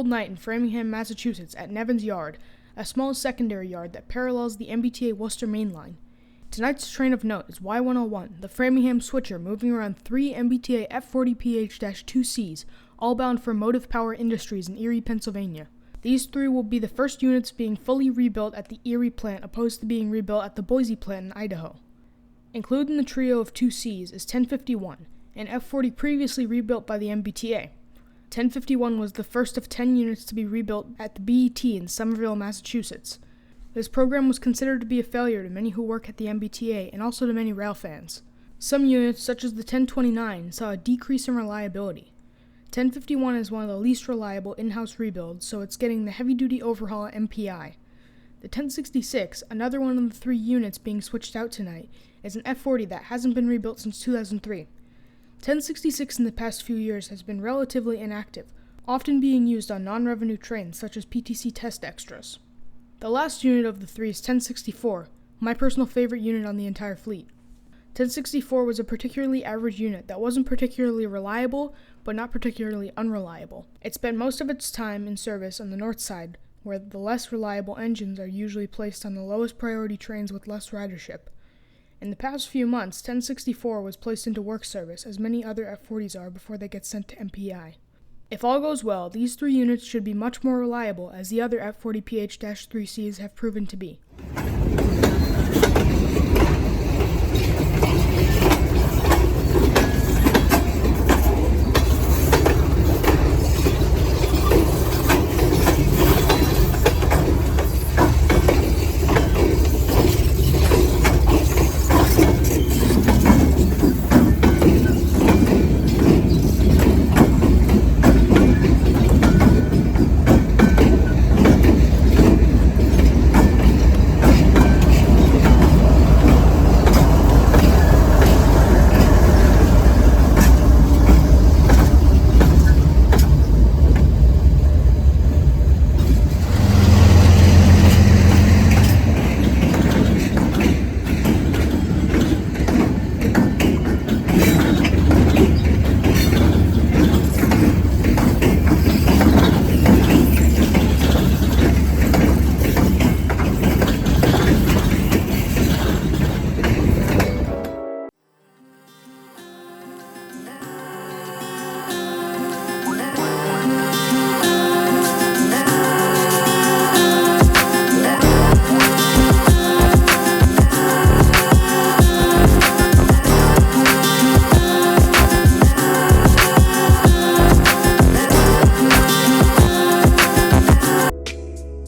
cold night in Framingham, Massachusetts at Nevins Yard, a small secondary yard that parallels the MBTA Worcester Main Line. Tonight's train of note is Y101, the Framingham switcher moving around 3 MBTA F40PH-2Cs, all bound for Motive Power Industries in Erie, Pennsylvania. These 3 will be the first units being fully rebuilt at the Erie plant opposed to being rebuilt at the Boise plant in Idaho. Included in the trio of 2Cs is 1051, an F40 previously rebuilt by the MBTA. 1051 was the first of 10 units to be rebuilt at the BET in Somerville, Massachusetts. This program was considered to be a failure to many who work at the MBTA and also to many rail fans. Some units, such as the 1029, saw a decrease in reliability. 1051 is one of the least reliable in-house rebuilds, so it's getting the heavy-duty overhaul at MPI. The 1066, another one of the 3 units being switched out tonight, is an F40 that hasn't been rebuilt since 2003. 1066 in the past few years has been relatively inactive, often being used on non-revenue trains such as PTC test extras. The last unit of the 3 is 1064, my personal favorite unit on the entire fleet. 1064 was a particularly average unit that wasn't particularly reliable, but not particularly unreliable. It spent most of its time in service on the north side, where the less reliable engines are usually placed on the lowest priority trains with less ridership. In the past few months, 1064 was placed into work service, as many other F40s are before they get sent to MPI. If all goes well, these 3 units should be much more reliable, as the other F40PH-3Cs have proven to be.